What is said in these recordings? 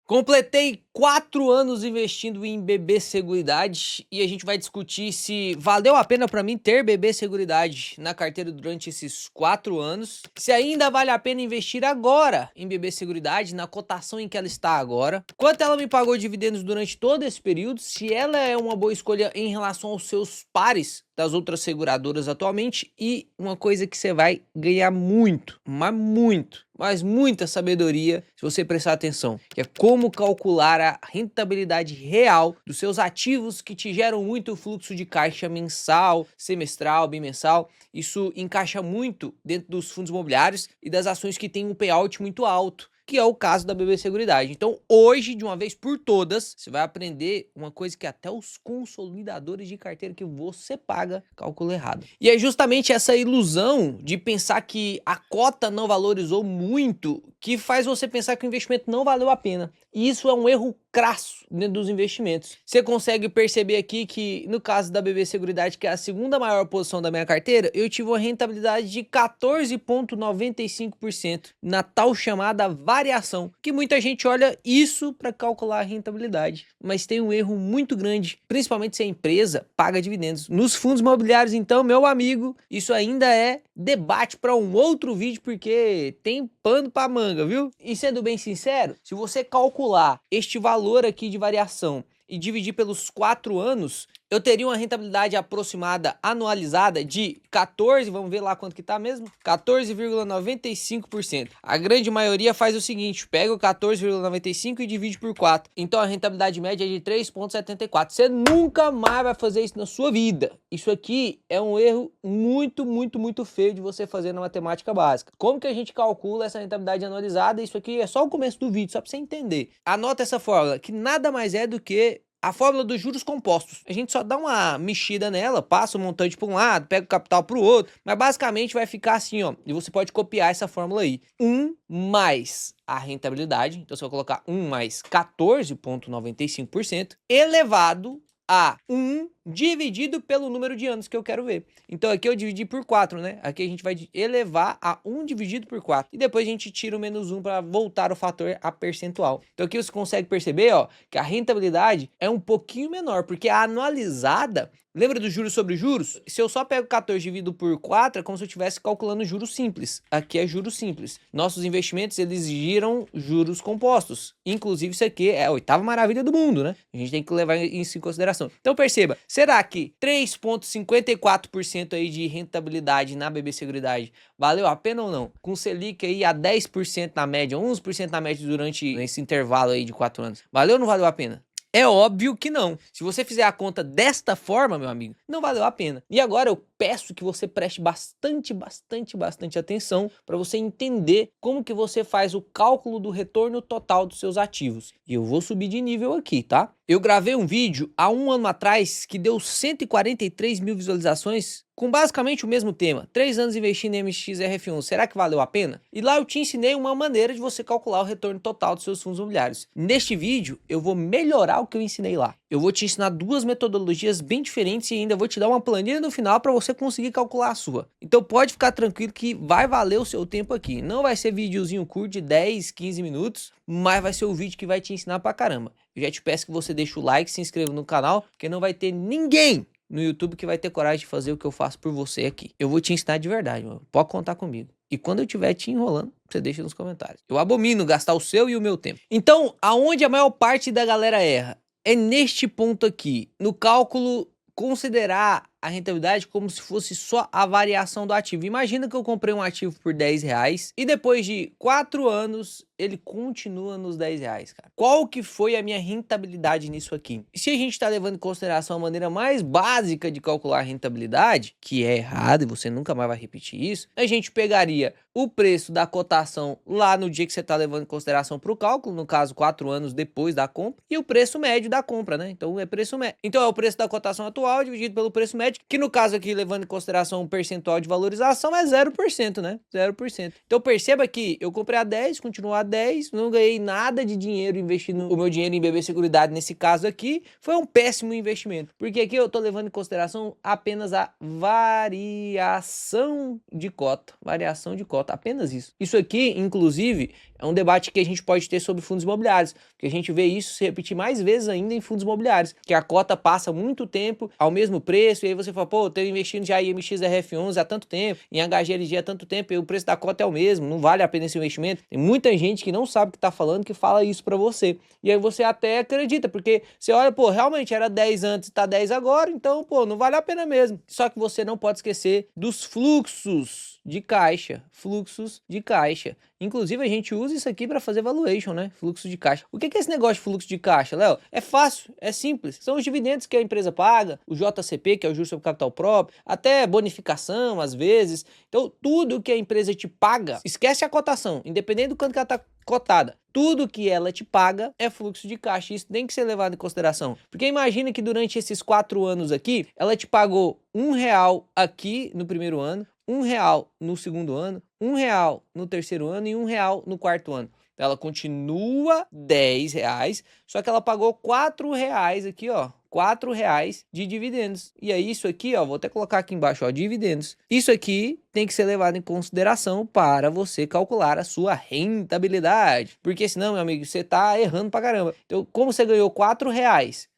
Completei 4 anos investindo em BB Seguridade e a gente vai discutir se valeu a pena para mim ter BB Seguridade na carteira durante esses 4 anos, se ainda vale a pena investir agora em BB Seguridade, na cotação em que ela está agora, quanto ela me pagou dividendos durante todo esse período, se ela é uma boa escolha em relação aos seus pares das outras seguradoras atualmente e uma coisa que você vai ganhar muito, mas muita sabedoria se você prestar atenção, que é como calcular a rentabilidade real dos seus ativos que te geram muito fluxo de caixa mensal, semestral, bimensal. Isso encaixa muito dentro dos fundos imobiliários e das ações que têm um payout muito alto, que é o caso da BB Seguridade. Então, hoje, de uma vez por todas, você vai aprender uma coisa que até os consolidadores de carteira que você paga calculam errado. E é justamente essa ilusão de pensar que a cota não valorizou muito que faz você pensar que o investimento não valeu a pena. E isso é um erro crasso dentro dos investimentos. Você consegue perceber aqui que, no caso da BB Seguridade, que é a segunda maior posição da minha carteira, eu tive uma rentabilidade de 14,95% na tal chamada variação, que muita gente olha isso para calcular a rentabilidade, mas tem um erro muito grande, principalmente se a empresa paga dividendos. Nos fundos imobiliários, então, meu amigo, isso ainda é debate para um outro vídeo, porque tem pano para manga, viu? E sendo bem sincero, se você calcular este valor aqui de variação e dividir pelos 4 anos, eu teria uma rentabilidade aproximada anualizada de 14, vamos ver lá quanto que tá mesmo? 14,95%. A grande maioria faz o seguinte, pega o 14,95 e divide por 4. Então a rentabilidade média é de 3,74. Você nunca mais vai fazer isso na sua vida. Isso aqui é um erro muito feio de você fazer na matemática básica. Como que a gente calcula essa rentabilidade anualizada? Isso aqui é só o começo do vídeo, só para você entender. Anota essa fórmula, que nada mais é do que a fórmula dos juros compostos. A gente só dá uma mexida nela, passa o montante para um lado, pega o capital para o outro, mas basicamente vai ficar assim, ó. E você pode copiar essa fórmula aí. 1 mais a rentabilidade, então você vai colocar 1 mais 14,95% elevado a 1 dividido pelo número de anos que eu quero ver. Então aqui eu dividi por 4, né? Aqui a gente vai elevar a 1 dividido por 4. E depois a gente tira o menos 1 para voltar o fator a percentual. Então aqui você consegue perceber, ó, que a rentabilidade é um pouquinho menor, porque a anualizada, lembra do juros sobre juros? Se eu só pego 14 dividido por 4, é como se eu estivesse calculando juros simples. Aqui é juros simples. Nossos investimentos, eles giram juros compostos. Inclusive isso aqui é a 8ª maravilha do mundo, né? A gente tem que levar isso em consideração. Então perceba, será que 3,54% aí de rentabilidade na BB Seguridade valeu a pena ou não? Com Selic aí a 10% na média, 11% na média durante esse intervalo aí de 4 anos. Valeu ou não valeu a pena? É óbvio que não. Se você fizer a conta desta forma, meu amigo, não valeu a pena. E agora eu peço que você preste bastante atenção para você entender como que você faz o cálculo do retorno total dos seus ativos. E eu vou subir de nível aqui, tá? Eu gravei um vídeo há 1 ano atrás que deu 143 mil visualizações com basicamente o mesmo tema, 3 anos investindo em MXRF1, será que valeu a pena? E lá eu te ensinei uma maneira de você calcular o retorno total dos seus fundos imobiliários. Neste vídeo eu vou melhorar o que eu ensinei lá. Eu vou te ensinar 2 metodologias bem diferentes e ainda vou te dar uma planilha no final para você conseguir calcular a sua. Então pode ficar tranquilo que vai valer o seu tempo aqui. Não vai ser videozinho curto de 10, 15 minutos, mas vai ser o vídeo que vai te ensinar pra caramba. Eu já te peço que você deixe o like, se inscreva no canal, porque não vai ter ninguém no YouTube que vai ter coragem de fazer o que eu faço por você aqui. Eu vou te ensinar de verdade, mano. Pode contar comigo. E quando eu estiver te enrolando, você deixa nos comentários. Eu abomino gastar o seu e o meu tempo. Então, aonde a maior parte da galera erra? É neste ponto aqui, no cálculo considerar a rentabilidade como se fosse só a variação do ativo. Imagina que eu comprei um ativo por R$10 e depois de 4 anos ele continua nos R$10, cara. Qual que foi a minha rentabilidade nisso aqui? E se a gente está levando em consideração a maneira mais básica de calcular a rentabilidade, que é errado e você nunca mais vai repetir isso, a gente pegaria o preço da cotação lá no dia que você está levando em consideração para o cálculo, no caso 4 anos depois da compra, e o preço médio da compra, né? Então é preço médio. Então é o preço da cotação atual dividido pelo preço médio média, que no caso aqui, levando em consideração um percentual de valorização, é 0%, né? 0%. Então perceba que eu comprei a 10, continuo a 10, não ganhei nada de dinheiro investindo o meu dinheiro em BB Seguridade nesse caso aqui, foi um péssimo investimento, porque aqui eu tô levando em consideração apenas a variação de cota, apenas isso. Isso aqui, inclusive, é um debate que a gente pode ter sobre fundos imobiliários, porque a gente vê isso se repetir mais vezes ainda em fundos imobiliários, que a cota passa muito tempo ao mesmo preço, e aí você fala, pô, eu tô investindo já em MXRF11 há tanto tempo, em HGLG há tanto tempo, e o preço da cota é o mesmo, não vale a pena esse investimento. Tem muita gente que não sabe o que tá falando, que fala isso pra você, e aí você até acredita, porque você olha, pô, realmente era 10 antes, tá 10 agora, então, pô, não vale a pena mesmo. Só que você não pode esquecer dos fluxos de caixa, Inclusive, a gente usa isso aqui para fazer valuation, né? Fluxo de caixa. O que é esse negócio de fluxo de caixa, Léo? É fácil, é simples. São os dividendos que a empresa paga, o JCP, que é o juros sobre capital próprio, até bonificação, às vezes. Então, tudo que a empresa te paga, esquece a cotação, independente do quanto que ela tá cotada. Tudo que ela te paga é fluxo de caixa. Isso tem que ser levado em consideração. Porque imagina que durante esses 4 anos aqui, ela te pagou R$ 1 aqui no primeiro ano, R$ 1 no segundo ano, R$ 1 no terceiro ano e R$ 1 no quarto ano. Então, ela continua R$ 10, só que ela pagou R$ 4 aqui, ó. R$ 4 de dividendos. E aí isso aqui, ó, vou até colocar aqui embaixo, ó, dividendos. Isso aqui tem que ser levado em consideração para você calcular a sua rentabilidade. Porque senão, meu amigo, você tá errando pra caramba. Então, como você ganhou R$ 4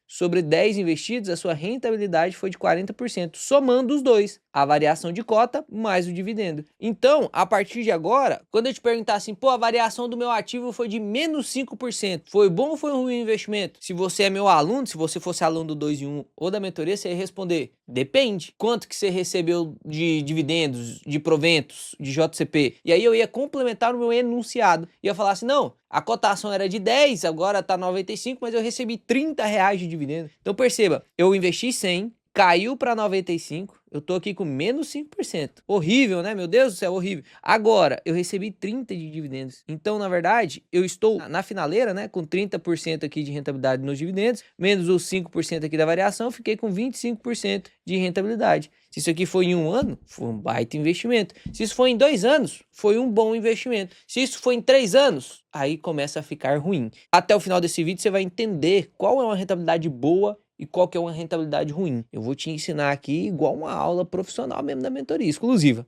sobre 10 investidos, a sua rentabilidade foi de 40%, somando os dois, a variação de cota mais o dividendo. Então, a partir de agora, quando eu te perguntar assim, pô, a variação do meu ativo foi de menos 5%, foi bom ou foi um ruim investimento? Se você é meu aluno, se você fosse aluno do 2 em 1 ou da mentoria, você ia responder, depende. Quanto que você recebeu de dividendos, de proventos, de JCP? E aí eu ia complementar o meu enunciado, ia falar assim, não, a cotação era de 10, agora tá 95, mas eu recebi R$ 30 de dividendo. Então perceba, eu investi 100, caiu para 95, eu tô aqui com menos 5%. Horrível, né? Meu Deus do céu, horrível. Agora, eu recebi 30 de dividendos. Então, na verdade, eu estou na finaleira, né? Com 30% aqui de rentabilidade nos dividendos, menos os 5% aqui da variação, eu fiquei com 25% de rentabilidade. Se isso aqui foi em 1 ano, foi um baita investimento. Se isso foi em 2 anos, foi um bom investimento. Se isso foi em 3 anos, aí começa a ficar ruim. Até o final desse vídeo, você vai entender qual é uma rentabilidade boa e qual que é uma rentabilidade ruim. Eu vou te ensinar aqui igual uma aula profissional mesmo da mentoria exclusiva.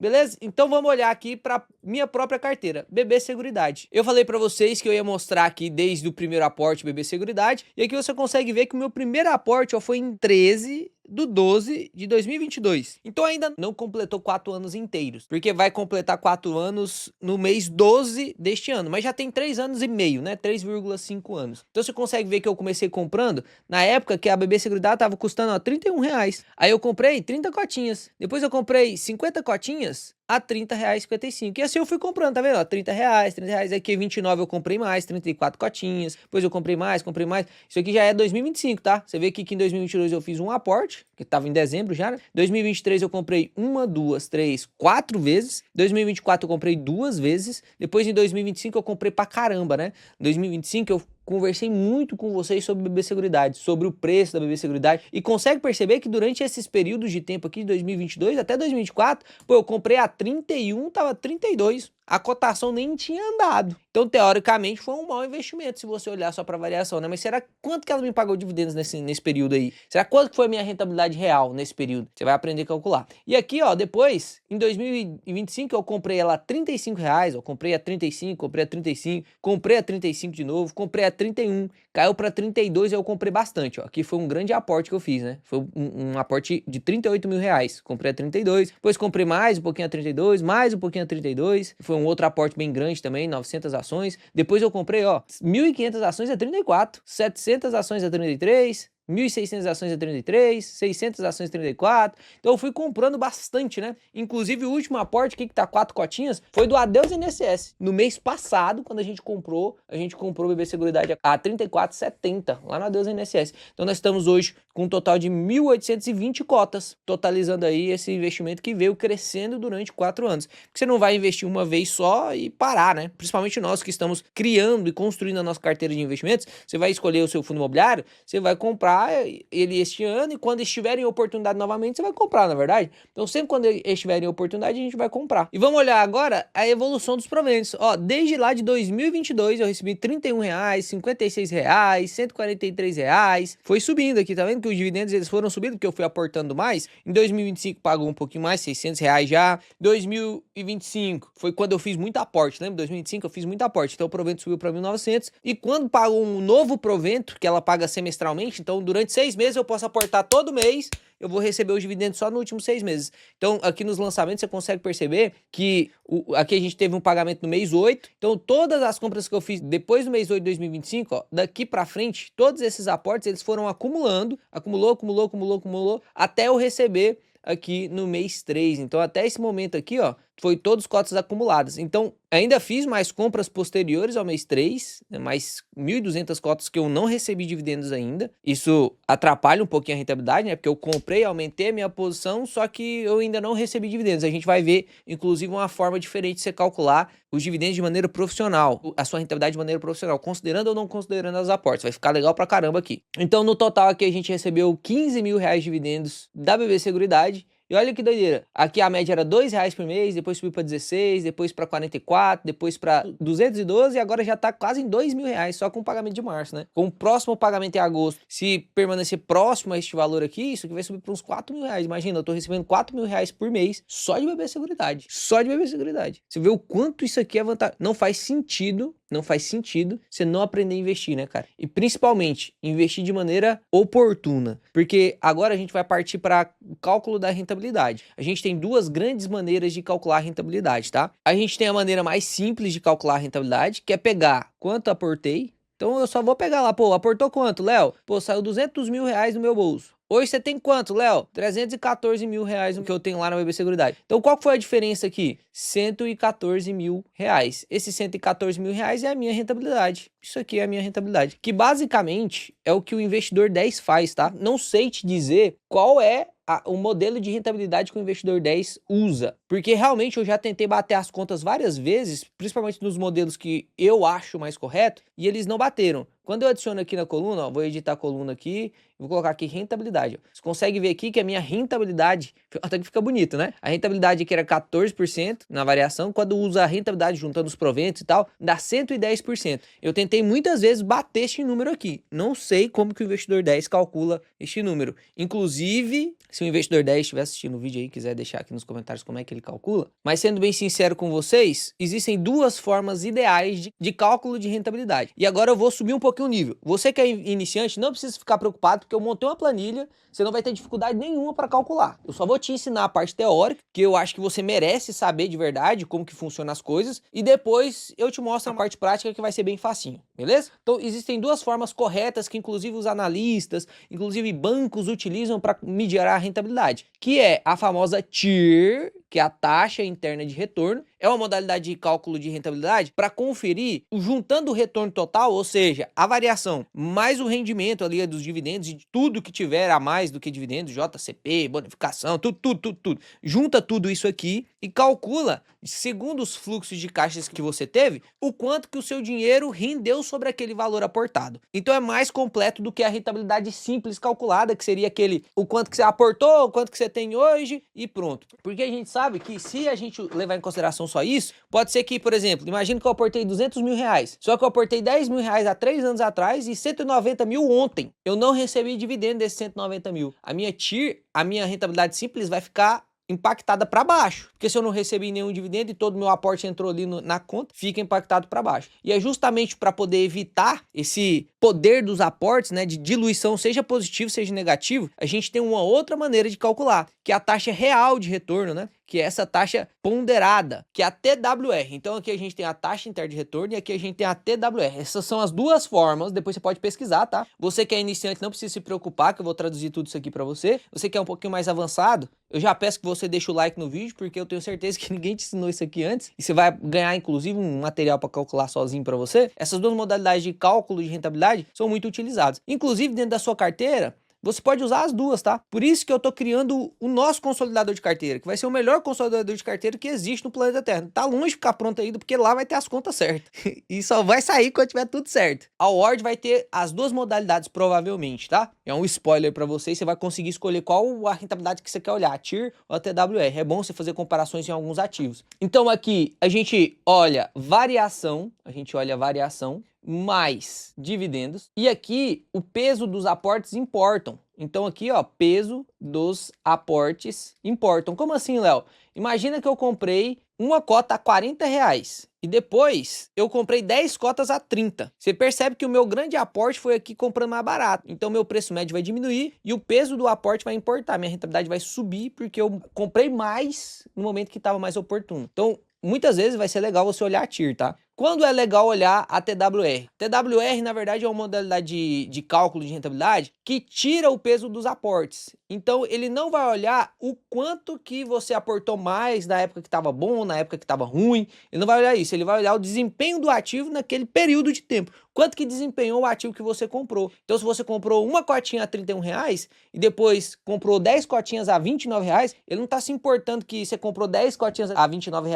Beleza? Então vamos olhar aqui para minha própria carteira, BB Seguridade. Eu falei para vocês que eu ia mostrar aqui desde o primeiro aporte BB Seguridade, e aqui você consegue ver que o meu primeiro aporte foi em 13/12/2022. Então ainda não completou 4 anos inteiros, porque vai completar 4 anos no mês 12 deste ano, mas já tem 3 anos e meio, né? 3,5 anos. Então você consegue ver que eu comecei comprando na época que a BB Seguridade estava custando, ó, R$ 31. Aí eu comprei 30 cotinhas, depois eu comprei 50 cotinhas a R$30,55. E assim eu fui comprando, tá vendo? Ó, R$ 30, aqui 29 eu comprei mais, 34 cotinhas, depois eu comprei mais. Isso aqui já é 2025, tá? Você vê que aqui em 2022 eu fiz um aporte, que tava em dezembro já, né? 2023 eu comprei 1, 2, 3, 4 vezes. 2024 eu comprei 2 vezes. Depois em 2025 eu comprei pra caramba, né? Em 2025 eu conversei muito com vocês sobre BB Seguridade, sobre o preço da BB Seguridade, e consegue perceber que durante esses períodos de tempo aqui de 2022 até 2024, pô, eu comprei a 31, tava 32. A cotação nem tinha andado. Então, teoricamente, foi um mau investimento se você olhar só para variação, né? Mas será quanto que ela me pagou dividendos nesse período aí? Será quanto que foi a minha rentabilidade real nesse período? Você vai aprender a calcular. E aqui, ó, depois, em 2025, eu comprei ela a R$35, eu comprei a 35, comprei a 35, comprei a 35 de novo, comprei a 31, caiu para 32 e eu comprei bastante, ó. Aqui foi um grande aporte que eu fiz, né? Foi um aporte de R$38 mil. Comprei a 32, depois comprei mais um pouquinho a 32, mais um pouquinho a 32, foi um outro aporte bem grande também, 900 ações. Depois eu comprei, ó, 1.500 ações a 34, 700 ações a 33, 1.600 ações a 33, 600 ações a 34. Então eu fui comprando bastante, né? Inclusive o último aporte aqui, que tá 4 cotinhas, foi do Adeus INSS. No mês passado, quando a gente comprou o BB Seguridade a 34,70 lá no Adeus INSS. Então nós estamos hoje com um total de 1.820 cotas, totalizando aí esse investimento que veio crescendo durante 4 anos. Porque você não vai investir uma vez só e parar, né? Principalmente nós que estamos criando e construindo a nossa carteira de investimentos, você vai escolher o seu fundo imobiliário, você vai comprar comprar ele este ano, e quando estiver em oportunidade novamente, você vai comprar, na verdade. Então, sempre quando estiver em oportunidade, a gente vai comprar. E vamos olhar agora a evolução dos proventos. Ó, desde lá de 2022, eu recebi R$31, R$56, R$143. Foi subindo aqui, tá vendo que os dividendos eles foram subindo, porque eu fui aportando mais. Em 2025 pagou um pouquinho mais, R$600 já. 2025 foi quando eu fiz muito aporte, lembra? 2025 eu fiz muito aporte, então o provento subiu para 1.900. E quando pagou um novo provento, que ela paga semestralmente, então durante 6 meses eu posso aportar todo mês, eu vou receber os dividendos só nos últimos 6 meses. Então, aqui nos lançamentos, você consegue perceber que aqui a gente teve um pagamento no mês 8. Então, todas as compras que eu fiz depois do mês 8 de 2025, ó, daqui pra frente, todos esses aportes, eles foram acumulando, acumulou, até eu receber aqui no mês 3. Então, até esse momento aqui, ó, foi todos cotas acumuladas. Então, ainda fiz mais compras posteriores ao mês 3, né, mais 1.200 cotas que eu não recebi dividendos ainda. Isso atrapalha um pouquinho a rentabilidade, né? Porque eu comprei, aumentei a minha posição, só que eu ainda não recebi dividendos. A gente vai ver, inclusive, uma forma diferente de você calcular os dividendos de maneira profissional, a sua rentabilidade de maneira profissional, considerando ou não considerando os aportes. Vai ficar legal pra caramba aqui. Então, no total aqui, a gente recebeu R$15.000 de dividendos da BB Seguridade. E olha que doideira, aqui a média era R$2 por mês, depois subiu para 16, depois para 44, depois para 212 e agora já tá quase em R$2.000 só com o pagamento de março, né? Com o próximo pagamento em agosto, se permanecer próximo a este valor aqui, isso aqui vai subir para uns R$4.000. Imagina, eu tô recebendo R$4.000 por mês só de BB Seguridade. Só de BB Seguridade. Você vê o quanto isso aqui é vantagem. Não faz sentido você não aprender a investir, né, cara? E principalmente, investir de maneira oportuna. Porque agora a gente vai partir para o cálculo da rentabilidade. A gente tem duas grandes maneiras de calcular a rentabilidade, tá? A gente tem a maneira mais simples de calcular a rentabilidade, que é pegar quanto aportei. Então eu só vou pegar lá, pô, aportou quanto, Léo? Pô, saiu R$200.000 no meu bolso. Hoje você tem quanto, Léo? R$314.000 no que eu tenho lá na BB Seguridade. Então qual que foi a diferença aqui? R$114.000. Esse R$114.000 é a minha rentabilidade. Isso aqui é a minha rentabilidade. Que basicamente é o que o investidor 10 faz, tá? Não sei te dizer qual é o modelo de rentabilidade que o investidor 10 usa. Porque realmente eu já tentei bater as contas várias vezes, principalmente nos modelos que eu acho mais correto, e eles não bateram. Quando eu adiciono aqui na coluna, ó, vou editar a coluna aqui, vou colocar aqui rentabilidade. Ó. Você consegue ver aqui que a minha rentabilidade, até que fica bonito, né? A rentabilidade aqui era 14% na variação, quando usa a rentabilidade juntando os proventos e tal, dá 110%. Eu tentei muitas vezes bater este número aqui. Não sei como que o investidor 10 calcula este número. Inclusive, se o investidor 10 estiver assistindo o vídeo aí, quiser deixar aqui nos comentários como é que ele calcula. Mas sendo bem sincero com vocês, existem duas formas ideais de cálculo de rentabilidade. E agora eu vou subir um pouquinho o nível. Você que é iniciante, não precisa ficar preocupado, porque eu montei uma planilha, você não vai ter dificuldade nenhuma para calcular. Eu só vou te ensinar a parte teórica, que eu acho que você merece saber de verdade como que funcionam as coisas, e depois eu te mostro a parte prática que vai ser bem facinho, beleza? Então existem duas formas corretas que inclusive os analistas, inclusive bancos utilizam para medir a rentabilidade, que é a famosa TIR, que é a taxa interna de retorno. É uma modalidade de cálculo de rentabilidade para conferir, juntando o retorno total, ou seja, a variação mais o rendimento ali dos dividendos e de tudo que tiver a mais do que dividendos, JCP, bonificação, tudo. Junta tudo isso aqui e calcula, segundo os fluxos de caixas que você teve, o quanto que o seu dinheiro rendeu sobre aquele valor aportado. Então é mais completo do que a rentabilidade simples calculada, que seria o quanto que você aportou, o quanto que você tem hoje e pronto. Porque a gente sabe que se a gente levar em consideração só isso, pode ser que, por exemplo, imagina que eu aportei R$200.000, só que eu aportei R$10.000 há 3 anos atrás e 190 mil ontem. Eu não recebi dividendo desses 190 mil. A minha TIR, a minha rentabilidade simples vai ficar impactada para baixo, porque se eu não recebi nenhum dividendo e todo meu aporte entrou ali na conta, fica impactado para baixo. E é justamente para poder evitar esse poder dos aportes, né, de diluição, seja positivo, seja negativo, a gente tem uma outra maneira de calcular, que é a taxa real de retorno, né, que é essa taxa ponderada, que é a TWR. Então aqui a gente tem a taxa interna de retorno e aqui a gente tem a TWR. Essas são as duas formas, depois você pode pesquisar, tá? Você que é iniciante não precisa se preocupar, que eu vou traduzir tudo isso aqui para você. Você que é um pouquinho mais avançado, eu já peço que você deixe o like no vídeo, porque eu tenho certeza que ninguém te ensinou isso aqui antes, e você vai ganhar inclusive um material para calcular sozinho para você. Essas duas modalidades de cálculo de rentabilidade são muito utilizadas. Inclusive dentro da sua carteira, você pode usar as duas, tá? Por isso que eu tô criando o nosso consolidador de carteira, que vai ser o melhor consolidador de carteira que existe no planeta Terra. Tá longe de ficar pronto ainda, porque lá vai ter as contas certas. E só vai sair quando tiver tudo certo. A Ward vai ter as duas modalidades, provavelmente, tá? É um spoiler pra vocês, você vai conseguir escolher qual a rentabilidade que você quer olhar, a TIR ou a TWR. É bom você fazer comparações em alguns ativos. Então aqui a gente olha variação, mais dividendos. E aqui o peso dos aportes importam. Então aqui, ó, peso dos aportes importam. Como assim, Léo? Imagina que eu comprei uma cota a R$ 40 e depois eu comprei 10 cotas a 30. Você percebe que o meu grande aporte foi aqui comprando mais barato. Então meu preço médio vai diminuir e o peso do aporte vai importar. Minha rentabilidade vai subir porque eu comprei mais no momento que estava mais oportuno. Então, muitas vezes vai ser legal você olhar a TIR, tá? Quando é legal olhar a TWR? TWR, na verdade, é uma modalidade de cálculo de rentabilidade que tira o peso dos aportes. Então, ele não vai olhar o quanto que você aportou mais na época que estava bom, na época que estava ruim. Ele não vai olhar isso, ele vai olhar o desempenho do ativo naquele período de tempo. Quanto que desempenhou o ativo que você comprou. Então, se você comprou uma cotinha a R$ 31 e depois comprou 10 cotinhas a R$ 29, ele não está se importando que você comprou 10 cotinhas a R$ 29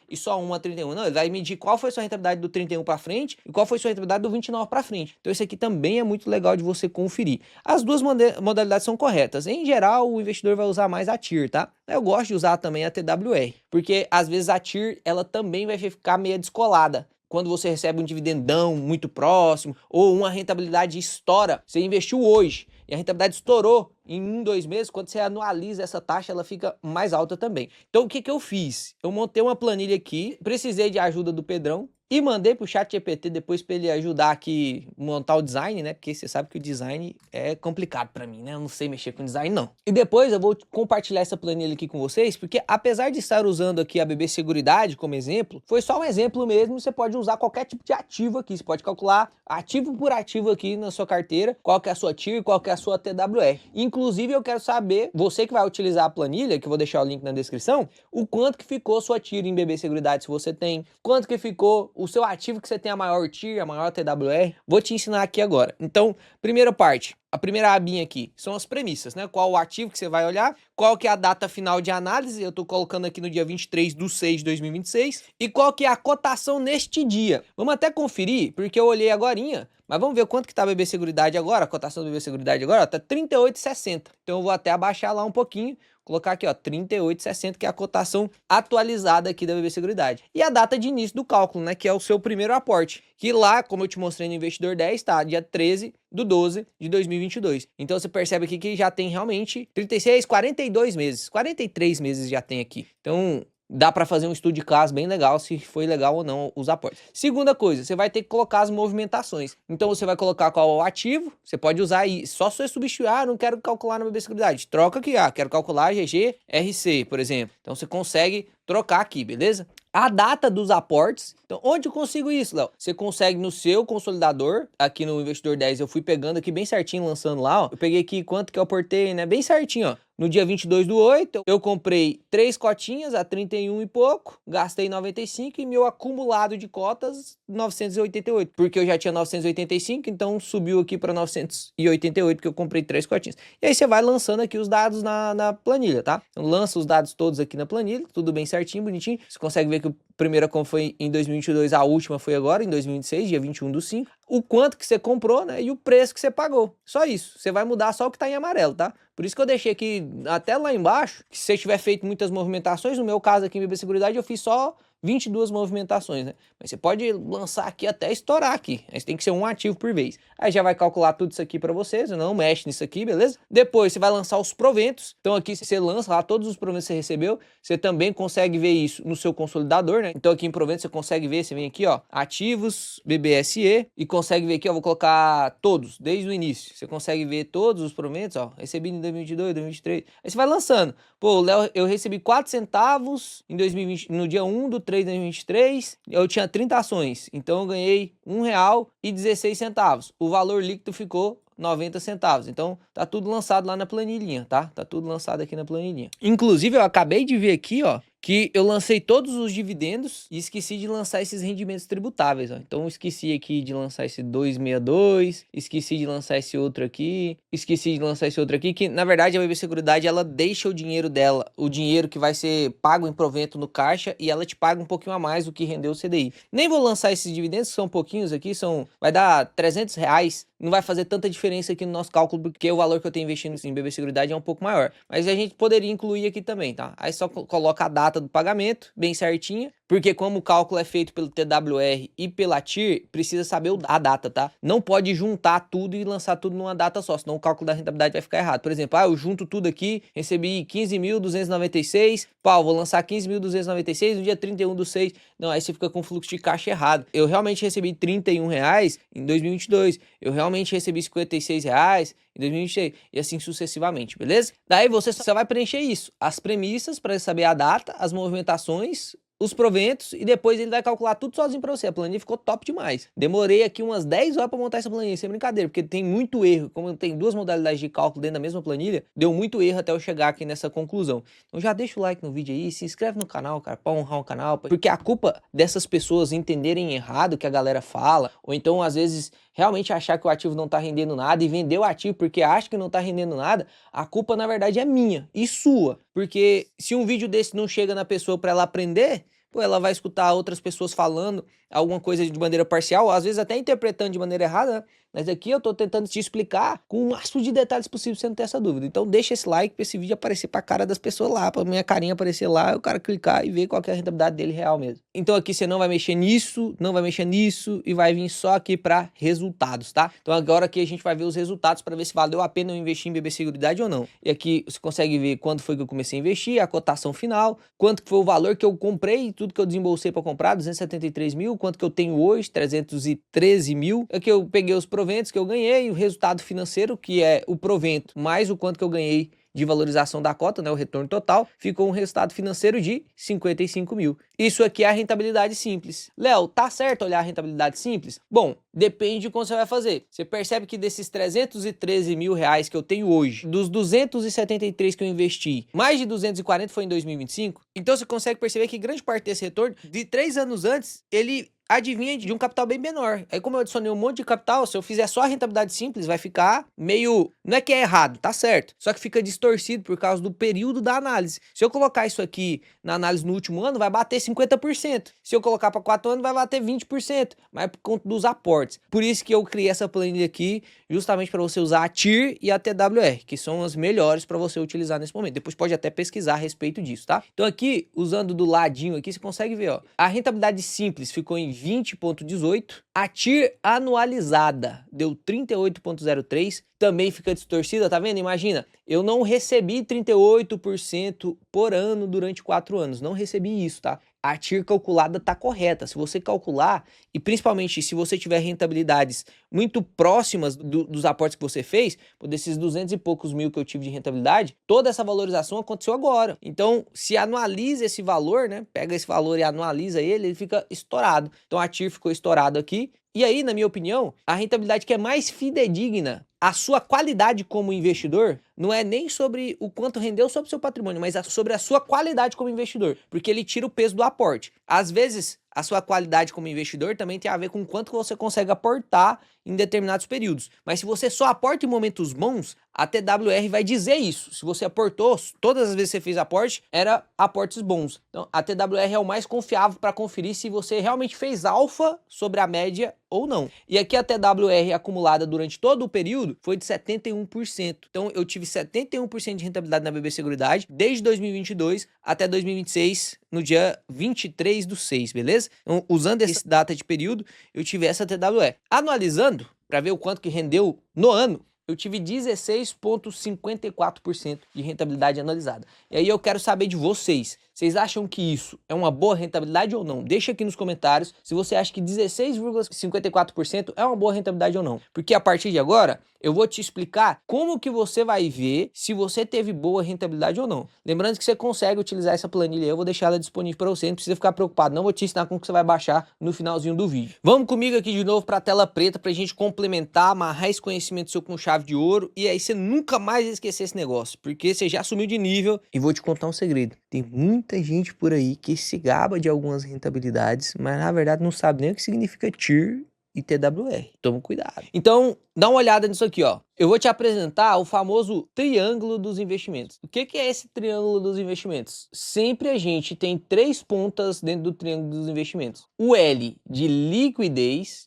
e só uma a 31. Não, ele vai medir qual foi a sua rentabilidade do 31 para frente e qual foi a sua rentabilidade do 29 para frente. Então, isso aqui também é muito legal de você conferir. As duas modalidades são corretas. Em geral, o investidor vai usar mais a TIR, tá? Eu gosto de usar também a TWR, porque às vezes a TIR, ela também vai ficar meio descolada. Quando você recebe um dividendão muito próximo ou uma rentabilidade estoura, você investiu hoje e a rentabilidade estourou em 1, 2 meses, quando você anualiza essa taxa, ela fica mais alta também. Então, o que que eu fiz? Eu montei uma planilha aqui, precisei de ajuda do Pedrão e mandei pro ChatGPT depois para ele ajudar aqui a montar o design, né? Porque você sabe que o design é complicado para mim, né? Eu não sei mexer com design, não. E depois eu vou compartilhar essa planilha aqui com vocês, porque apesar de estar usando aqui a BB Seguridade como exemplo, foi só um exemplo mesmo, você pode usar qualquer tipo de ativo aqui, você pode calcular ativo por ativo aqui na sua carteira, qual que é a sua TIR, qual que é a sua TWR. Inclusive, eu quero saber, você que vai utilizar a planilha, que eu vou deixar o link na descrição, o quanto que ficou sua TIR em BB Seguridade, se você tem, quanto que ficou o seu ativo que você tem a maior TIR, a maior TWR. Vou te ensinar aqui agora. Então, primeira parte, a primeira abinha aqui são as premissas, né? Qual o ativo que você vai olhar, qual que é a data final de análise, eu tô colocando aqui no dia 23/6/2026, e qual que é a cotação neste dia. Vamos até conferir, porque eu olhei agorinha, mas vamos ver quanto que tá a BB Seguridade agora, a cotação da BB Seguridade agora, ó, tá 38,60. Então eu vou até abaixar lá um pouquinho, colocar aqui, ó, 38,60, que é a cotação atualizada aqui da BB Seguridade. E a data de início do cálculo, né, que é o seu primeiro aporte, que lá, como eu te mostrei no Investidor 10, tá, dia 13/12/2022. Então você percebe aqui que já tem realmente 36, 42 meses, 43 meses já tem aqui. Então, dá para fazer um estudo de caso bem legal, se foi legal ou não os aportes. Segunda coisa, você vai ter que colocar as movimentações. Então você vai colocar qual é o ativo, você pode usar aí, só se você substituir, não quero calcular na BB Seguridade, troca aqui, quero calcular GGRC, por exemplo. Então você consegue trocar aqui, beleza? A data dos aportes. Então, onde eu consigo isso, Léo? Você consegue no seu consolidador, aqui no Investidor 10, eu fui pegando aqui bem certinho, lançando lá, ó. Eu peguei aqui quanto que eu aportei, né? Bem certinho, ó. No dia 22/8, eu comprei 3 cotinhas a 31 e pouco, gastei 95 e meu acumulado de cotas 988, porque eu já tinha 985, então subiu aqui para 988, porque eu comprei 3 cotinhas. E aí você vai lançando aqui os dados na planilha, tá? Então lança os dados todos aqui na planilha, tudo bem certinho, bonitinho. Você consegue ver que a primeira compra foi em 2022, a última foi agora, em 2026, dia 21/5. O quanto que você comprou, né, e o preço que você pagou. Só isso. Você vai mudar só o que tá em amarelo, tá? Por isso que eu deixei aqui até lá embaixo, que se você tiver feito muitas movimentações, no meu caso aqui em BB Seguridade, eu fiz só 22 movimentações, né? Mas você pode lançar aqui até estourar aqui. Mas tem que ser um ativo por vez. Aí já vai calcular tudo isso aqui para vocês, não mexe nisso aqui, beleza? Depois você vai lançar os proventos. Então aqui você lança lá todos os proventos que você recebeu. Você também consegue ver isso no seu consolidador, né? Então aqui em proventos você consegue ver, você vem aqui, ó, ativos, BBSE, e consegue ver aqui, ó, vou colocar todos, desde o início. Você consegue ver todos os proventos, ó, recebi em 2022, 2023. Aí você vai lançando. Pô, Léo, eu recebi 4 centavos em 2020, no dia 1/3/2023, eu tinha 30 ações, então eu ganhei R$1,16. O valor líquido ficou 90 centavos. Então, tá tudo lançado lá na planilhinha, tá? Tá tudo lançado aqui na planilhinha. Inclusive, eu acabei de ver aqui, ó, que eu lancei todos os dividendos e esqueci de lançar esses rendimentos tributáveis, ó. Então eu esqueci aqui de lançar esse 262, esqueci de lançar esse outro aqui, esqueci de lançar esse outro aqui, que na verdade a BB Seguridade ela deixa o dinheiro dela, o dinheiro que vai ser pago em provento no caixa, e ela te paga um pouquinho a mais do que rendeu o CDI. Nem vou lançar esses dividendos, que são pouquinhos aqui, vai dar R$300, não vai fazer tanta diferença aqui no nosso cálculo, porque o valor que eu tenho investindo em BB Seguridade é um pouco maior. Mas a gente poderia incluir aqui também, tá? Aí só coloca a data do pagamento, bem certinha, porque como o cálculo é feito pelo TWR e pela TIR, precisa saber a data, tá? Não pode juntar tudo e lançar tudo numa data só, senão o cálculo da rentabilidade vai ficar errado. Por exemplo, eu junto tudo aqui, recebi 15.296, vou lançar 15.296 no dia 31/6. Não, aí você fica com o fluxo de caixa errado. Eu realmente recebi R$31 em 2022, eu realmente recebi R$56 em 2026 e assim sucessivamente, beleza? Daí você só vai preencher isso, as premissas para saber a data, as movimentações, os proventos, e depois ele vai calcular tudo sozinho pra você. A planilha ficou top demais. Demorei aqui umas 10 horas pra montar essa planilha, sem brincadeira, porque tem muito erro. Como tem duas modalidades de cálculo dentro da mesma planilha, deu muito erro até eu chegar aqui nessa conclusão. Então já deixa o like no vídeo aí, se inscreve no canal, cara, pra honrar o canal, porque a culpa dessas pessoas entenderem errado o que a galera fala, ou então às vezes realmente achar que o ativo não tá rendendo nada e vender o ativo porque acha que não tá rendendo nada, a culpa na verdade é minha e sua. Porque se um vídeo desse não chega na pessoa pra ela aprender, ela vai escutar outras pessoas falando alguma coisa de maneira parcial, às vezes até interpretando de maneira errada, né? Mas aqui eu tô tentando te explicar com o máximo de detalhes possível, você não ter essa dúvida. Então deixa esse like pra esse vídeo aparecer pra cara das pessoas lá, pra minha carinha aparecer lá, o cara clicar e ver qual que é a rentabilidade dele real mesmo. Então aqui você não vai mexer nisso, não vai mexer nisso, e vai vir só aqui pra resultados, tá? Então agora aqui a gente vai ver os resultados pra ver se valeu a pena eu investir em BB Seguridade ou não. E aqui você consegue ver quando foi que eu comecei a investir, a cotação final, quanto que foi o valor que eu comprei, tudo que eu desembolsei pra comprar, 273 mil, quanto que eu tenho hoje, 313 mil. Aqui eu peguei os proventos que eu ganhei, o resultado financeiro, que é o provento, mais o quanto que eu ganhei de valorização da cota, né, o retorno total, ficou um resultado financeiro de 55 mil. Isso aqui é a rentabilidade simples. Léo, tá certo olhar a rentabilidade simples? Bom, depende de como você vai fazer. Você percebe que desses 313 mil reais que eu tenho hoje, dos 273 que eu investi, mais de 240 foi em 2025, então você consegue perceber que grande parte desse retorno, de 3 anos antes, ele adivinha de um capital bem menor. Aí como eu adicionei um monte de capital, se eu fizer só a rentabilidade simples, vai ficar meio... Não é que é errado, tá certo. Só que fica distorcido por causa do período da análise. Se eu colocar isso aqui na análise no último ano, vai bater 50%. Se eu colocar para 4 anos, vai bater 20%. Mas é por conta dos aportes. Por isso que eu criei essa planilha aqui, justamente para você usar a TIR e a TWR, que são as melhores para você utilizar nesse momento. Depois pode até pesquisar a respeito disso, tá? Então aqui, usando do ladinho aqui, você consegue ver, ó. A rentabilidade simples ficou em 20,18. A TIR anualizada deu 38,03. Também fica distorcida, tá vendo? Imagina, eu não recebi 38% por ano durante 4 anos. Não recebi isso, tá? A TIR calculada tá correta. Se você calcular, e principalmente se você tiver rentabilidades muito próximas dos aportes que você fez, desses 200 e poucos mil que eu tive de rentabilidade, toda essa valorização aconteceu agora. Então, se anualiza esse valor, né? Pega esse valor e anualiza ele fica estourado. Então a TIR ficou estourado aqui. E aí, na minha opinião, a rentabilidade que é mais fidedigna à sua qualidade como investidor não é nem sobre o quanto rendeu sobre o seu patrimônio, mas sobre a sua qualidade como investidor, porque ele tira o peso do aporte. Às vezes, a sua qualidade como investidor também tem a ver com quanto você consegue aportar em determinados períodos. Mas se você só aporta em momentos bons, a TWR vai dizer isso. Se você aportou, todas as vezes que você fez aporte, era aportes bons. Então, a TWR é o mais confiável para conferir se você realmente fez alfa sobre a média ou não. E aqui a TWR acumulada durante todo o período foi de 71%. Então, eu tive 71% de rentabilidade na BB Seguridade desde 2022 até 2026, no dia 23/6, beleza? Então, usando essa data de período, eu tive essa TWR. Anualizando, para ver o quanto que rendeu no ano, eu tive 16,54% de rentabilidade anualizada. E aí eu quero saber de vocês. Vocês acham que isso é uma boa rentabilidade ou não? Deixa aqui nos comentários se você acha que 16,54% é uma boa rentabilidade ou não. Porque a partir de agora, eu vou te explicar como que você vai ver se você teve boa rentabilidade ou não. Lembrando que você consegue utilizar essa planilha, eu vou deixar ela disponível para você, não precisa ficar preocupado, não vou te ensinar como que você vai baixar no finalzinho do vídeo. Vamos comigo aqui de novo para a tela preta para a gente complementar, amarrar esse conhecimento seu com chave de ouro, e aí você nunca mais esquecer esse negócio, porque você já sumiu de nível. E vou te contar um segredo. Tem muita gente por aí que se gaba de algumas rentabilidades, mas na verdade não sabe nem o que significa TIR e TWR. Toma cuidado. Então, dá uma olhada nisso aqui, ó. Eu vou te apresentar o famoso triângulo dos investimentos. O que é esse triângulo dos investimentos? Sempre a gente tem 3 pontas dentro do triângulo dos investimentos. O L de liquidez,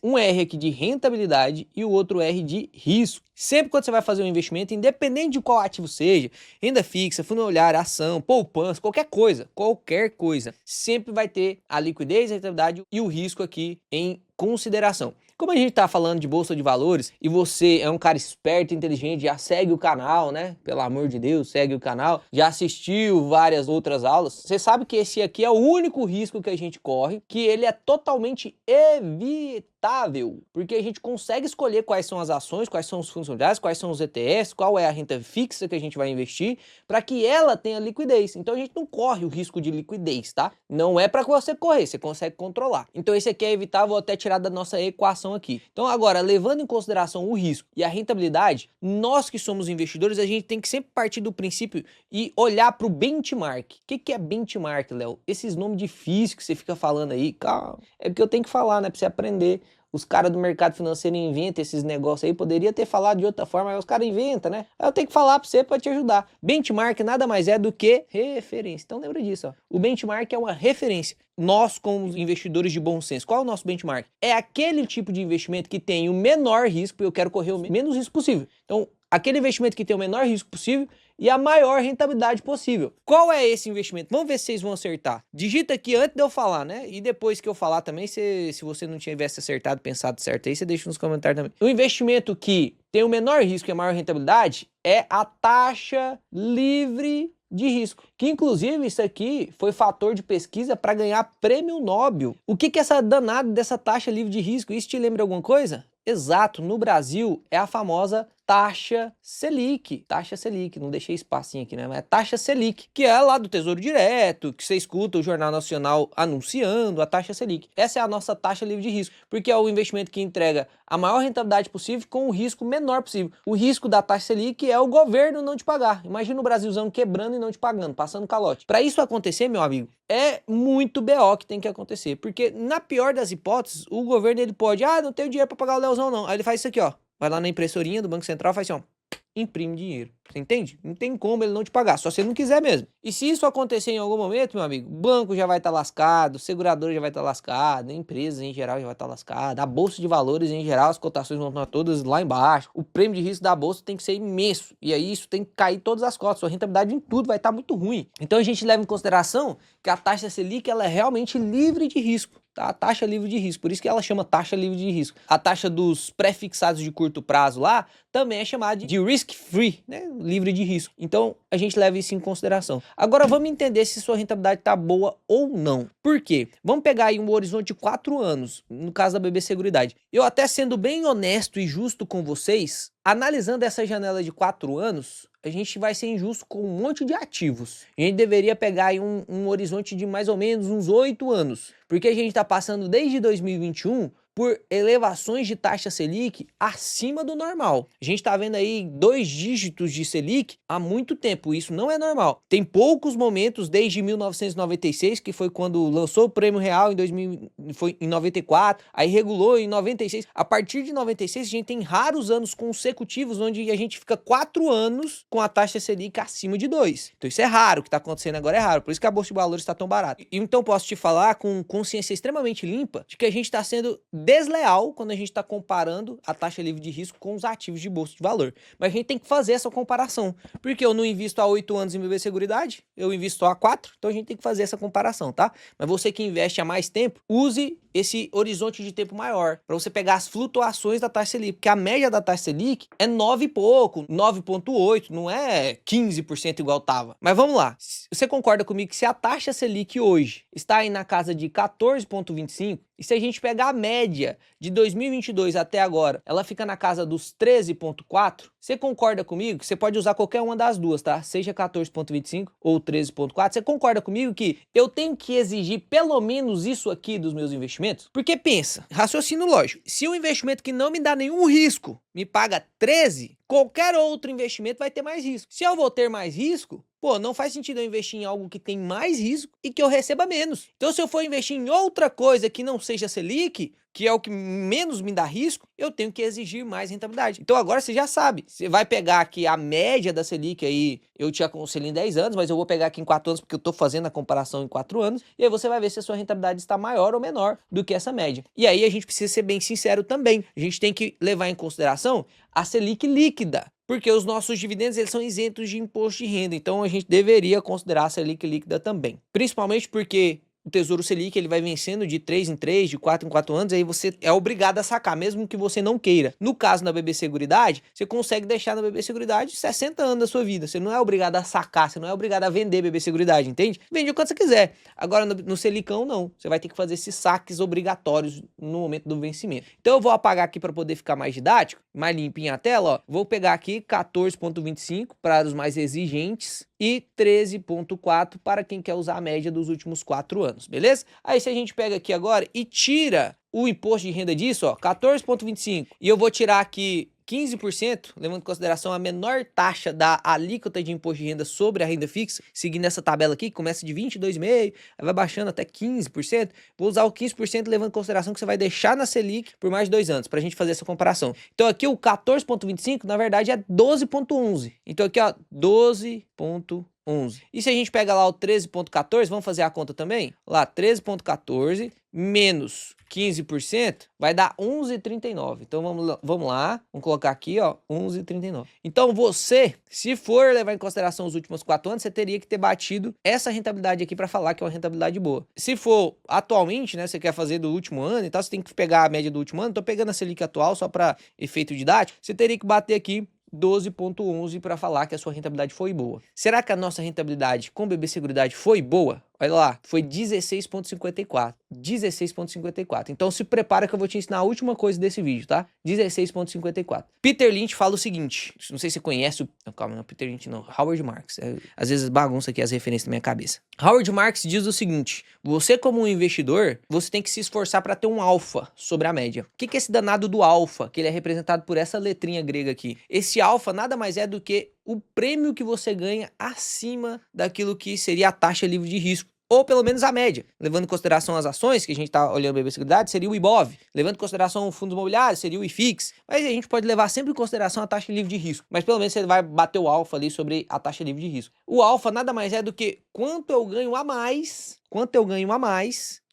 um R aqui de rentabilidade e o outro R de risco. Sempre quando você vai fazer um investimento, independente de qual ativo seja, renda fixa, fundo imobiliário, ação, poupança, qualquer coisa, sempre vai ter a liquidez, a rentabilidade e o risco aqui em consideração. Como a gente tá falando de bolsa de valores e você é um cara esperto, inteligente, já segue o canal, né? Pelo amor de Deus, segue o canal, já assistiu várias outras aulas, você sabe que esse aqui é o único risco que a gente corre, que ele é totalmente evitável, porque a gente consegue escolher quais são as ações, quais são os fundos imobiliários, quais são os ETFs, qual é a renda fixa que a gente vai investir, para que ela tenha liquidez. Então a gente não corre o risco de liquidez, tá? Não é para você correr, você consegue controlar. Então esse aqui é evitável, vou até tirar da nossa equação aqui. Então agora, levando em consideração o risco e a rentabilidade, nós que somos investidores, a gente tem que sempre partir do princípio e olhar para o benchmark. O que é benchmark, Léo? Esses nomes difíceis que você fica falando aí, calma, é porque eu tenho que falar, né, para você aprender. Os caras do mercado financeiro inventam esses negócios aí, poderia ter falado de outra forma, mas os caras inventam, né? Aí eu tenho que falar para você para te ajudar. Benchmark nada mais é do que referência. Então lembra disso, ó. O benchmark é uma referência. Nós, como investidores de bom senso, qual é o nosso benchmark? É aquele tipo de investimento que tem o menor risco, e eu quero correr o menos risco possível. Então, aquele investimento que tem o menor risco possível e a maior rentabilidade possível. Qual é esse investimento? Vamos ver se vocês vão acertar. Digita aqui antes de eu falar, né? E depois que eu falar também, se você não tivesse acertado, pensado certo aí, você deixa nos comentários também. O investimento que tem o menor risco e a maior rentabilidade é a taxa livre de risco, que inclusive isso aqui foi fator de pesquisa para ganhar prêmio Nobel. O que é essa danada dessa taxa livre de risco? Isso te lembra alguma coisa? Exato, no Brasil é a famosa taxa Selic. Taxa Selic, não deixei espacinho aqui, né? Mas é taxa Selic, que é lá do Tesouro Direto, que você escuta o Jornal Nacional anunciando a taxa Selic. Essa é a nossa taxa livre de risco, porque é o investimento que entrega a maior rentabilidade possível com o risco menor possível. O risco da taxa Selic é o governo não te pagar. Imagina o Brasilzão quebrando e não te pagando, passando calote. Para isso acontecer, meu amigo, é muito BO que tem que acontecer, porque na pior das hipóteses, o governo ele pode, não tenho dinheiro para pagar o Leozão não. Aí ele faz isso aqui, ó. Vai lá na impressorinha do Banco Central, faz assim, ó, imprime dinheiro. Você entende? Não tem como ele não te pagar, só se ele não quiser mesmo. E se isso acontecer em algum momento, meu amigo, o banco já vai estar lascado, o segurador já vai estar lascado, a empresa em geral já vai estar lascada, a bolsa de valores em geral, as cotações vão estar todas lá embaixo, o prêmio de risco da bolsa tem que ser imenso, e aí isso tem que cair todas as cotas, sua rentabilidade em tudo vai estar muito ruim. Então a gente leva em consideração que a taxa Selic ela é realmente livre de risco. Tá? A taxa livre de risco, por isso que ela chama taxa livre de risco. A taxa dos pré-fixados de curto prazo lá também é chamada de risk free, né? Livre de risco. Então a gente leva isso em consideração. Agora vamos entender se sua rentabilidade tá boa ou não. Por quê? Vamos pegar aí um horizonte de 4 anos, no caso da BB Seguridade. Eu até sendo bem honesto e justo com vocês, analisando essa janela de 4 anos, a gente vai ser injusto com um monte de ativos. A gente deveria pegar aí um horizonte de mais ou menos uns 8 anos, porque a gente está passando desde 2021 por elevações de taxa Selic acima do normal. A gente está vendo aí 2 dígitos de Selic há muito tempo, isso não é normal. Tem poucos momentos desde 1996, que foi quando lançou o Prêmio Real em 2000, foi em 94, aí regulou em 96. A partir de 96 a gente tem raros anos consecutivos onde a gente fica 4 anos com a taxa Selic acima de 2. Então isso é raro, o que está acontecendo agora é raro, por isso que a Bolsa de Valores está tão barata. Então posso te falar com consciência extremamente limpa de que a gente está sendo desleal quando a gente está comparando a taxa livre de risco com os ativos de bolsa de valor. Mas a gente tem que fazer essa comparação, porque eu não invisto há 8 anos em BB Seguridade, eu invisto há 4, então a gente tem que fazer essa comparação, tá? Mas você que investe há mais tempo, use esse horizonte de tempo maior, para você pegar as flutuações da taxa Selic, porque a média da taxa Selic é 9 e pouco, 9,8, não é 15% igual tava. Mas vamos lá, você concorda comigo que se a taxa Selic hoje está aí na casa de 14,25, e se a gente pegar a média de 2022 até agora, ela fica na casa dos 13,4, você concorda comigo que você pode usar qualquer uma das duas, tá? Seja 14,25 ou 13,4, você concorda comigo que eu tenho que exigir pelo menos isso aqui dos meus investimentos? Porque pensa, raciocínio lógico, se um investimento que não me dá nenhum risco me paga 13, qualquer outro investimento vai ter mais risco. Se eu vou ter mais risco, pô, não faz sentido eu investir em algo que tem mais risco e que eu receba menos. Então, se eu for investir em outra coisa que não seja Selic, que é o que menos me dá risco, eu tenho que exigir mais rentabilidade. Então agora você já sabe, você vai pegar aqui a média da Selic aí, eu te aconselho em 10 anos, mas eu vou pegar aqui em 4 anos porque eu tô fazendo a comparação em 4 anos, e aí você vai ver se a sua rentabilidade está maior ou menor do que essa média. E aí a gente precisa ser bem sincero também, a gente tem que levar em consideração a Selic líquida, porque os nossos dividendos eles são isentos de imposto de renda, então a gente deveria considerar a Selic líquida também, principalmente porque o Tesouro Selic ele vai vencendo de 3 em 3, de 4 em 4 anos, aí você é obrigado a sacar, mesmo que você não queira. No caso da BB Seguridade, você consegue deixar na BB Seguridade 60 anos da sua vida. Você não é obrigado a sacar, você não é obrigado a vender BB Seguridade, entende? Vende o quanto você quiser. Agora no Selicão não, você vai ter que fazer esses saques obrigatórios no momento do vencimento. Então eu vou apagar aqui para poder ficar mais didático, mais limpinha a tela, ó. Vou pegar aqui 14,25 para os mais exigentes e 13,4 para quem quer usar a média dos últimos 4 anos, beleza? Aí se a gente pega aqui agora e tira o imposto de renda disso, ó, 14,25, e eu vou tirar aqui 15%, levando em consideração a menor taxa da alíquota de imposto de renda sobre a renda fixa, seguindo essa tabela aqui, que começa de 22,5%, vai baixando até 15%, vou usar o 15% levando em consideração que você vai deixar na Selic por mais de 2 anos, pra gente fazer essa comparação. Então aqui o 14,25, na verdade, é 12,11. Então aqui, ó, 12,11. E se a gente pega lá o 13,14, vamos fazer a conta também? Lá, 13,14 menos 15% vai dar 11,39. Então vamos lá, vamos colocar aqui, ó, 11,39. Então você, se for levar em consideração os últimos 4 anos, você teria que ter batido essa rentabilidade aqui para falar que é uma rentabilidade boa. Se for atualmente, né, você quer fazer do último ano e tal, você tem que pegar a média do último ano. Tô pegando a Selic atual só para efeito didático. Você teria que bater aqui 12,11 para falar que a sua rentabilidade foi boa. Será que a nossa rentabilidade com BB Seguridade foi boa? Olha lá, foi 16,54. 16,54. Então se prepara que eu vou te ensinar a última coisa desse vídeo, tá? 16,54. Peter Lynch fala o seguinte, não sei se você conhece o... Calma, não, Peter Lynch não, Howard Marks. Às vezes bagunça aqui as referências na minha cabeça. Howard Marks diz o seguinte, você como um investidor, você tem que se esforçar para ter um alfa sobre a média. O que é esse danado do alfa? Que ele é representado por essa letrinha grega aqui. Esse alfa nada mais é do que o prêmio que você ganha acima daquilo que seria a taxa livre de risco, ou pelo menos a média. Levando em consideração as ações, que a gente está olhando BB Seguridade, seria o IBOV. Levando em consideração o fundo imobiliário, seria o IFIX. Mas a gente pode levar sempre em consideração a taxa livre de risco. Mas pelo menos você vai bater o alfa ali sobre a taxa livre de risco. O alfa nada mais é do que quanto eu ganho a mais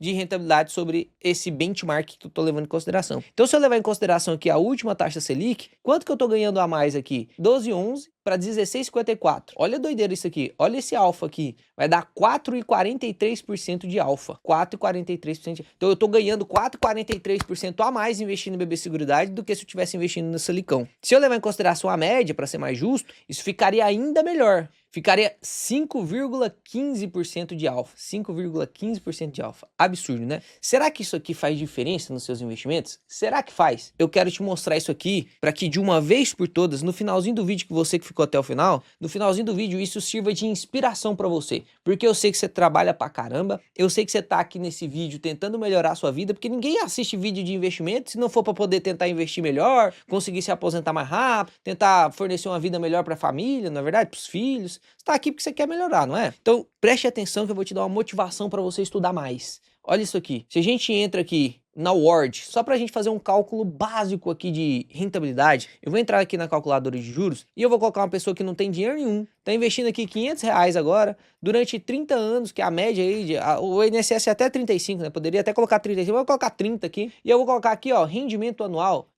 de rentabilidade sobre esse benchmark que eu tô levando em consideração. Então, se eu levar em consideração aqui a última taxa Selic, quanto que eu tô ganhando a mais aqui? 12,11 para 16,54. Olha a doideira isso aqui. Olha esse alfa aqui. Vai dar 4,43% de alfa. 4,43%. Então, eu tô ganhando 4,43% a mais investindo em BB Seguridade do que se eu tivesse investindo no Selicão. Se eu levar em consideração a média, para ser mais justo, isso ficaria ainda melhor. Ficaria 5,15% de alfa. 5,15% de alfa. Absurdo, né? Será que isso aqui faz diferença nos seus investimentos? Será que faz? Eu quero te mostrar isso aqui para que de uma vez por todas, no finalzinho do vídeo, que você que ficou até o final, no finalzinho do vídeo isso sirva de inspiração para você. Porque eu sei que você trabalha pra caramba, eu sei que você tá aqui nesse vídeo tentando melhorar a sua vida, porque ninguém assiste vídeo de investimento se não for para poder tentar investir melhor, conseguir se aposentar mais rápido, tentar fornecer uma vida melhor para a família, na verdade, para os filhos. Você tá aqui porque você quer melhorar, não é? Então, preste atenção que eu vou te dar uma motivação para você estudar mais. Olha isso aqui. Se a gente entra aqui na Word, só para a gente fazer um cálculo básico aqui de rentabilidade, eu vou entrar aqui na calculadora de juros e eu vou colocar uma pessoa que não tem dinheiro nenhum, tá investindo aqui R$500 agora, durante 30 anos, que é a média aí, o INSS é até 35, né? Poderia até colocar 35, vou colocar 30 aqui, e eu vou colocar aqui, ó, rendimento anual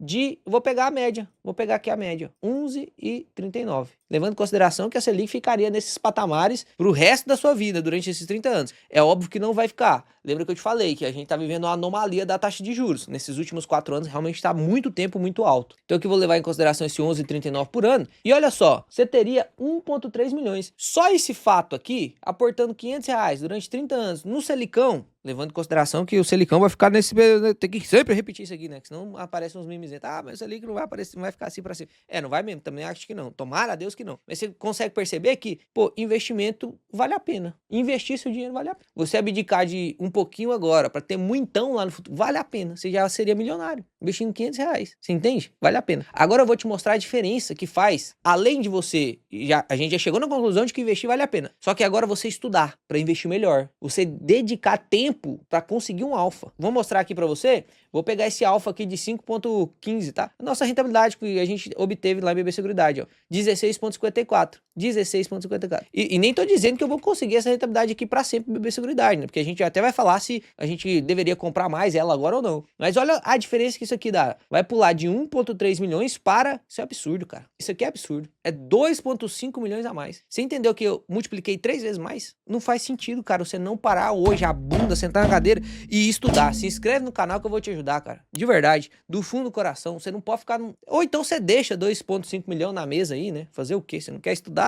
vou pegar a média, vou pegar aqui a média, 11,39. Levando em consideração que a Selic ficaria nesses patamares pro resto da sua vida, durante esses 30 anos. É óbvio que não vai ficar. Lembra que eu te falei que a gente tá vivendo uma anomalia da taxa de juros. Nesses últimos 4 anos, realmente está muito tempo, muito alto. Então aqui eu vou levar em consideração esse 11,39 por ano. E olha só, você teria 1,3 milhões. Só esse fato aqui, aportando R$500 durante 30 anos no Selicão, levando em consideração que o Selicão vai ficar nesse... Tem que sempre repetir isso aqui, né? Que senão aparecem uns memes. Mas o Selic não vai aparecer, não vai ficar assim pra cima. Não vai mesmo. Também acho que não. Tomara a Deus que não. Mas você consegue perceber que, pô, investimento vale a pena. Investir seu dinheiro vale a pena. Você abdicar de um pouquinho agora pra ter muitão lá no futuro, vale a pena. Você já seria milionário. investindo R$500. Você entende? Vale a pena. Agora eu vou te mostrar a diferença que faz, além de você, a gente já chegou na conclusão de que investir vale a pena. Só que agora você estudar para investir melhor. Você dedicar tempo para conseguir um alfa. Vou mostrar aqui para você. Vou pegar esse alfa aqui de 5,15, tá? A nossa rentabilidade que a gente obteve lá em BB Seguridade, ó. 16,54. 16,54. E nem tô dizendo que eu vou conseguir essa rentabilidade aqui para sempre BB Seguridade, né? Porque a gente até vai falar se a gente deveria comprar mais ela agora ou não. Mas olha a diferença que isso aqui dá. Vai pular de 1,3 milhões para... Isso é absurdo, cara. Isso aqui é absurdo. É 2,5 milhões a mais. Você entendeu que eu multipliquei 3 vezes mais? Não faz sentido, cara, você não parar hoje a bunda, sentar na cadeira e estudar. Se inscreve no canal que eu vou te ajudar, cara. De verdade. Do fundo do coração. Você não pode ficar... Ou então você deixa 2,5 milhões na mesa aí, né? Fazer o quê? Você não quer estudar?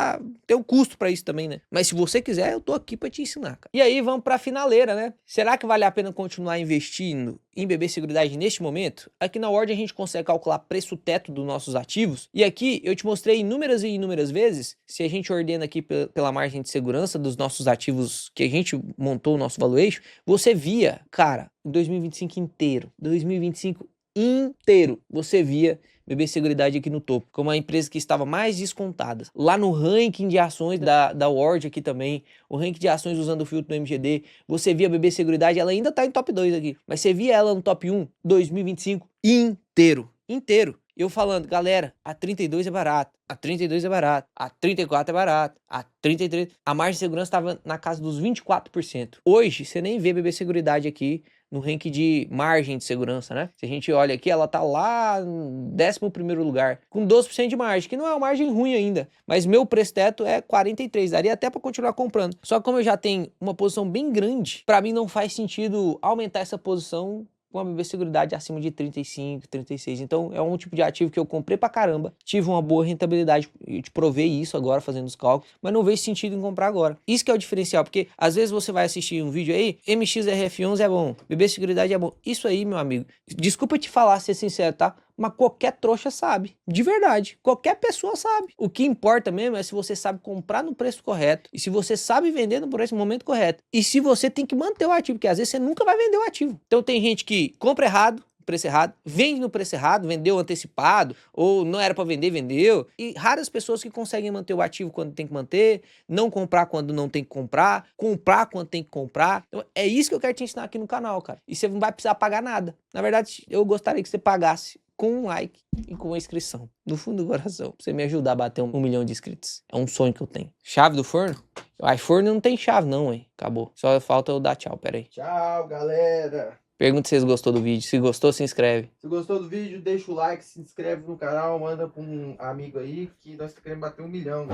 Tem um custo pra isso também, né? Mas se você quiser, eu tô aqui pra te ensinar, cara. E aí, vamos pra finaleira, né? Será que vale a pena continuar investindo em BB Seguridade neste momento? Aqui na Ward a gente consegue calcular preço teto dos nossos ativos. E aqui eu te mostrei inúmeras e inúmeras vezes, se a gente ordena aqui pela margem de segurança dos nossos ativos que a gente montou o nosso valuation, você via, cara, 2025 inteiro, 2025 inteiro, você via BB Seguridade aqui no topo, como a empresa que estava mais descontada. Lá no ranking de ações da Ward aqui também, o ranking de ações usando o filtro do MGD, você via a BB Seguridade, ela ainda tá em top 2 aqui, mas você via ela no top 1, 2025 inteiro, inteiro. Eu falando, galera, a 32 é barato, a 32 é barato, a 34 é barato, a 33... A margem de segurança estava na casa dos 24%. Hoje, você nem vê BB Seguridade aqui no ranking de margem de segurança, né? Se a gente olha aqui, ela tá lá no 11º lugar, com 12% de margem, que não é uma margem ruim ainda, mas meu preço teto é 43, daria até para continuar comprando. Só que como eu já tenho uma posição bem grande, para mim não faz sentido aumentar essa posição com a BB Seguridade acima de 35, 36. Então é um tipo de ativo que eu comprei pra caramba, tive uma boa rentabilidade, eu te provei isso agora fazendo os cálculos, mas não vejo sentido em comprar agora. Isso que é o diferencial, porque às vezes você vai assistir um vídeo aí, MXRF11 é bom, BB Seguridade é bom. Isso aí, meu amigo, desculpa te falar, ser sincero, tá? Mas qualquer trouxa sabe, de verdade, qualquer pessoa sabe. O que importa mesmo é se você sabe comprar no preço correto e se você sabe vender no preço momento correto e se você tem que manter o ativo, porque às vezes você nunca vai vender o ativo. Então tem gente que compra errado, preço errado, vende no preço errado, vendeu antecipado, ou não era para vender, vendeu. E raras pessoas que conseguem manter o ativo quando tem que manter, não comprar quando não tem que comprar quando tem que comprar. Então é isso que eu quero te ensinar aqui no canal, cara. E você não vai precisar pagar nada. Na verdade, eu gostaria que você pagasse com um like e com uma inscrição. No fundo do coração, pra você me ajudar a bater 1 milhão de inscritos. É um sonho que eu tenho. Chave do forno? O iPhone não tem chave não, hein? Acabou. Só falta eu dar tchau, pera aí. Tchau, galera. Pergunta se vocês gostou do vídeo. Se gostou, se inscreve. Se gostou do vídeo, deixa o like, se inscreve no canal, manda pra um amigo aí que nós queremos bater 1 milhão.